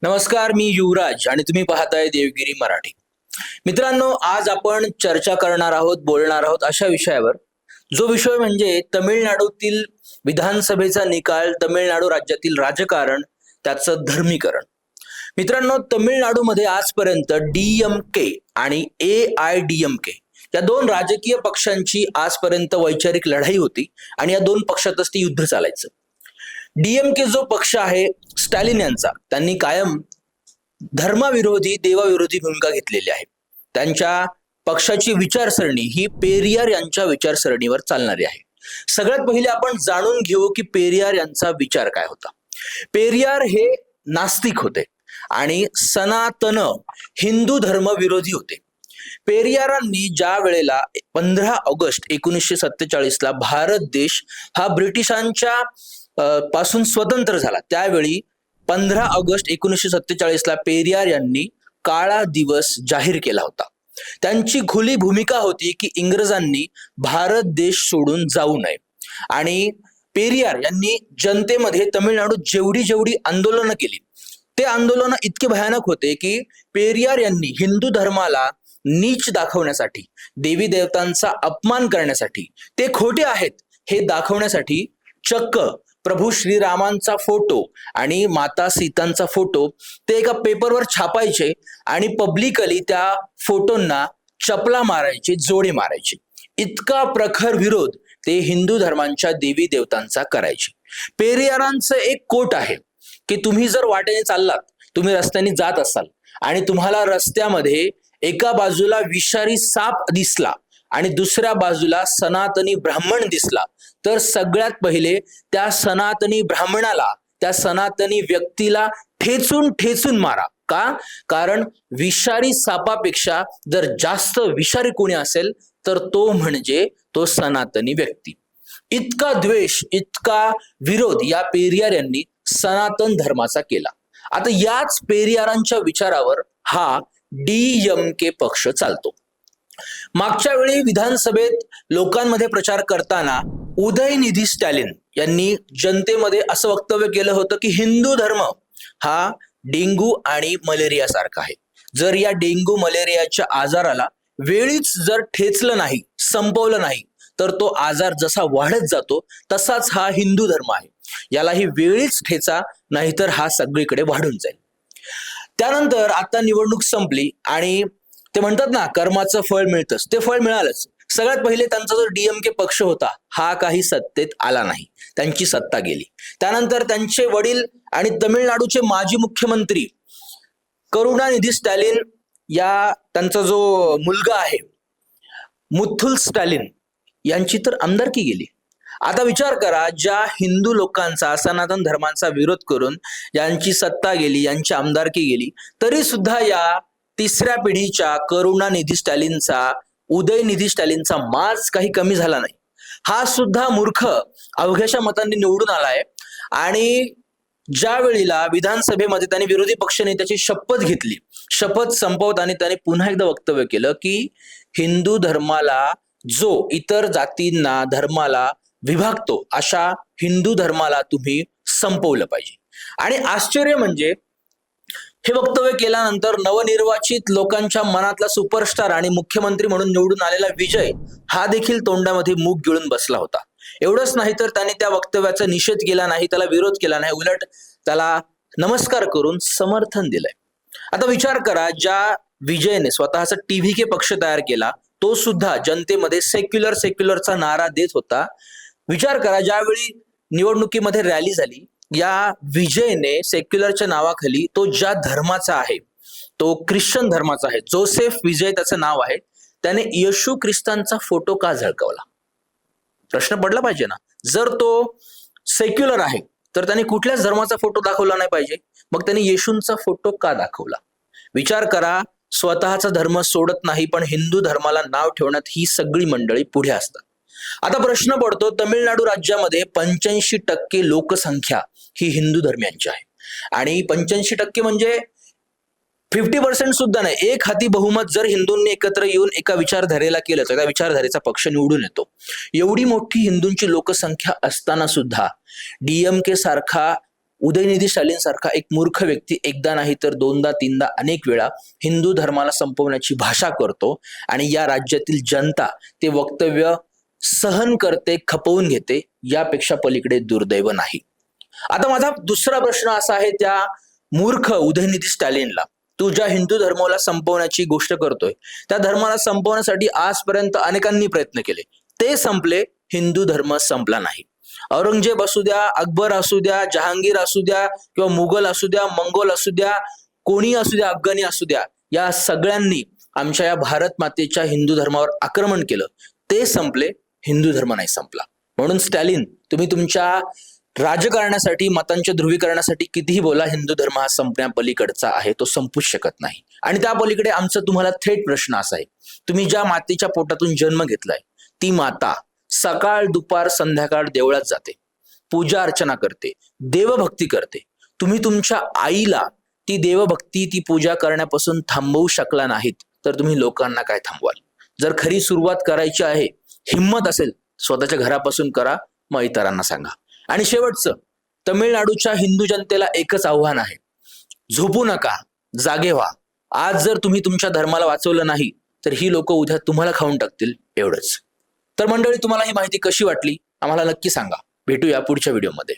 नमस्कार, मी युवराज आणि तुम्ही पाहताय देवगिरी मराठी. मित्रांनो, आज आपण चर्चा करणार आहोत, बोलणार आहोत अशा विषयावर, जो विषय म्हणजे तमिळनाडूतील विधानसभेचा निकाल, तमिळनाडू राज्यातील राजकारण, त्याचं धर्मीकरण. मित्रांनो, तमिळनाडूमध्ये आजपर्यंत डीएमके आणि एआयडीएमके या दोन राजकीय पक्षांची आजपर्यंत वैचारिक लढाई होती आणि या दोन पक्षातच ते युद्ध चालायचं. डीएमके जो पक्ष आहे स्टॅलिन यांचा, त्यांनी कायम धर्माविरोधी, देवाविरोधी भूमिका घेतलेली आहे. त्यांच्या पक्षाची विचारसरणी ही पेरियार यांच्या विचारसरणीवर चालणारी आहे. सगळ्यात पहिले आपण जाणून घेऊ की पेरियार यांचा विचार काय होता. पेरियार हे नास्तिक होते आणि सनातन हिंदू धर्म विरोधी होते. पेरियारांनी ज्या वेळेला 15 ऑगस्ट 1947 ला भारत देश हा ब्रिटिशांच्या पासून स्वतंत्र झाला, त्यावेळी 15 ऑगस्ट 1947 ला पेरियार यांनी काळा दिवस जाहीर केला होता. त्यांची खुली भूमिका होती की इंग्रजांनी भारत देश सोडून जाऊ नये आणि पेरियार यांनी जनतेमध्ये तमिळनाडूत जेवढी जेवढी आंदोलनं केली, ते आंदोलन इतके भयानक होते की पेरियार यांनी हिंदू धर्माला नीच दाखवण्यासाठी, देवी देवतांचा अपमान करण्यासाठी, ते खोटे आहेत हे दाखवण्यासाठी चक्क प्रभू श्रीरामांचा फोटो आणि माता सीतांचा फोटो ते एका पेपरवर छापायचे आणि पब्लिकली त्या फोटोंना चपला मारायचे, जोडे मारायचे. इतका प्रखर विरोध ते हिंदू धर्मांच्या देवी देवतांचा करायचे. पेरियारांचं एक कोट आहे की तुम्ही जर वाटेने चाललात, तुम्ही रस्त्याने जात असाल आणि तुम्हाला रस्त्यामध्ये एका बाजूला विषारी साप दिसला आणि दुसऱ्या बाजूला सनातनी ब्राह्मण दिसला, तर सगळ्यात पहिले त्या सनातनी ब्राह्मणाला, त्या सनातनी व्यक्तीला ठेचून ठेचून मारा. का? कारण विषारी सापापेक्षा जर जास्त विषारी कोणी असेल तर तो म्हणजे तो सनातनी व्यक्ती. इतका द्वेष, इतका विरोध या पेरियार यांनी सनातन धर्माचा केला. आता याच पेरियारांच्या विचारावर हा डीएमके पक्ष चालतो. मागच्या वेळी विधानसभेत लोकांमध्ये प्रचार करताना उदयनिधी स्टॅलिन यांनी जनतेमध्ये असं वक्तव्य केलं होतं की हिंदू धर्म हा डेंग्यू आणि मलेरिया सारखा आहे. जर या डेंग्यू मलेरियाच्या आजाराला वेळीच जर ठेचलं नाही, संपवलं नाही, तर तो आजार जसा वाढत जातो तसाच हा हिंदू धर्म आहे. यालाही वेळीच ठेचा, नाहीतर हा सगळीकडे वाढून जाईल. त्यानंतर आता निवडणूक संपली आणि ते म्हणतात ना, कर्माचं फळ मिळतंच, ते फळ मिळालंच. सगळ्यात पहिले त्यांचा जो डीएमके पक्ष होता हा काही सत्तेत आला नाही, त्यांची सत्ता गेली. त्यानंतर त्यांचे वडील आणि तमिळनाडूचे माजी मुख्यमंत्री करुणानिधी स्टॅलिन, या त्यांचा जो मुलगा आहे मुथुल स्टॅलिन, यांची तर आमदारकी गेली. आता विचार करा, ज्या हिंदू लोकांचा, सनातन धर्मांचा विरोध करून यांची सत्ता गेली, यांची आमदारकी गेली, तरी सुद्धा या तिसऱ्या पिढीच्या करुणानिधी स्टॅलिनचा, उदयनिधी स्टॅलिनचा माज काही कमी झाला नाही. हा सुद्धा मूर्ख अवघ्याशा मतांनी निवडून आलाय आणि ज्या वेळेला विधानसभेमध्ये त्यांनी विरोधी पक्षनेत्याची शपथ घेतली, शपथ संपवताना त्यांनी पुन्हा एकदा वक्तव्य केलं की हिंदू धर्माला, जो इतर जातींना, धर्माला विभागतो, अशा हिंदू धर्माला तुम्ही संपवलं पाहिजे. आणि आश्चर्य म्हणजे हे वक्तव्य केल्यानंतर नवनिर्वाचित लोकांच्या मनातला सुपरस्टार आणि मुख्यमंत्री म्हणून निवडून आलेला विजय हा देखील तोंडामध्ये मूग गिळून बसला होता. एवढंच नाही तर त्याने त्या वक्तव्याचा निषेध केला नाही, त्याला विरोध केला नाही, उलट त्याला नमस्कार करून समर्थन दिलंय. आता विचार करा, ज्या विजयने स्वतःचा टीव्हीके पक्ष तयार केला, तो सुद्धा जनतेमध्ये सेक्युलरचा नारा देत होता. विचार करा, ज्यावेळी निवडणुकीमध्ये रॅली झाली, या विजयने सेक्युलरच्या नावाखाली तो ज्या धर्माचा आहे, तो ख्रिश्चन धर्माचा आहे, जोसेफ विजय त्याचं नाव आहे, त्याने येशू ख्रिस्तांचा फोटो का झळकावला? प्रश्न पडला पाहिजे ना. जर तो सेक्युलर आहे तर त्याने कुठल्याच धर्माचा फोटो दाखवला नाही पाहिजे, मग त्याने येशूंचा फोटो का दाखवला? विचार करा, स्वतःचा धर्म सोडत नाही पण हिंदू धर्माला नाव ठेवण्यात ही सगळी मंडळी पुढे असतात. आता प्रश्न पडतो, तमिळनाडू राज्यामध्ये 85% लोकसंख्या ही हिंदू धर्मियांची आहे आणि 85% म्हणजे 50% सुद्धा नाही. एक हाती बहुमत जर हिंदूंनी एकत्र येऊन एका विचारधारेला केलं तर त्या विचारधारेचा पक्ष निवडून येतो. एवढी मोठी हिंदूंची लोकसंख्या असताना सुद्धा डीएमके सारखा उदयनिधी स्टॅलिन सारखा एक मूर्ख व्यक्ती एकदा नाही तर दोनदा तीनदा अनेक वेळा हिंदू धर्माला संपवण्याची भाषा करतो आणि या राज्यातील जनता ते वक्तव्य सहन करते, खपवून घेते, यापेक्षा पलीकडे दुर्दैव नाही. आता माझा दुसरा प्रश्न असा आहे त्या मूर्ख उदयनिधी स्टॅलिनला, तू ज्या हिंदू धर्माला संपवण्याची गोष्ट करतोय त्या धर्माला संपवण्यासाठी आजपर्यंत अनेकांनी प्रयत्न केले, ते संपले, हिंदू धर्म संपला नाही. औरंगजेब असू द्या, अकबर असू द्या, जहांगीर असू द्या किंवा मुघल असू द्या, मंगोल असू द्या, कोणी असू द्या, अफगाणी असू द्या, या सगळ्यांनी आमच्या या भारत मातेच्या हिंदू धर्मावर आक्रमण केलं, ते संपले, हिंदू धर्म नाही संपला. म्हणून स्टॅलिन, तुम्ही तुमच्या राजकारणासाठी, मतांच्या ध्रुवीकरणासाठी कितीही बोला, हिंदू धर्म हा संपण्यापलीकडचा आहे, तो संपूच शकत नाही. आणि त्या पलीकडे आमचा तुम्हाला थेट प्रश्न असा आहे, तुम्ही ज्या मातेच्या पोटातून जन्म घेतलाय ती माता सकाळ दुपार संध्याकाळ देवळात जाते, पूजा अर्चना करते, देवभक्ती करते. तुम्ही तुमच्या आईला ती देवभक्ती, ती पूजा करण्यापासून थांबवू शकला नाहीत, तर तुम्ही लोकांना काय थांबवाल? जर खरी सुरुवात करायची आहे, हिम्मत असेल, स्वतःच्या घरापासून करा, मग इतरांना सांगा. आणि शेवटचं, तमिळनाडूच्या हिंदू जनतेला एकच आव्हान आहे, झोपू नका, जागे व्हा. आज जर तुम्ही तुमच्या धर्माला वाचवलं नाही तर ही लोक उद्या तुम्हाला खाऊन टाकतील, एवढंच. तर मंडळी, तुम्हाला ही माहिती कशी वाटली आम्हाला नक्की सांगा. भेटूया पुढच्या व्हिडिओमध्ये.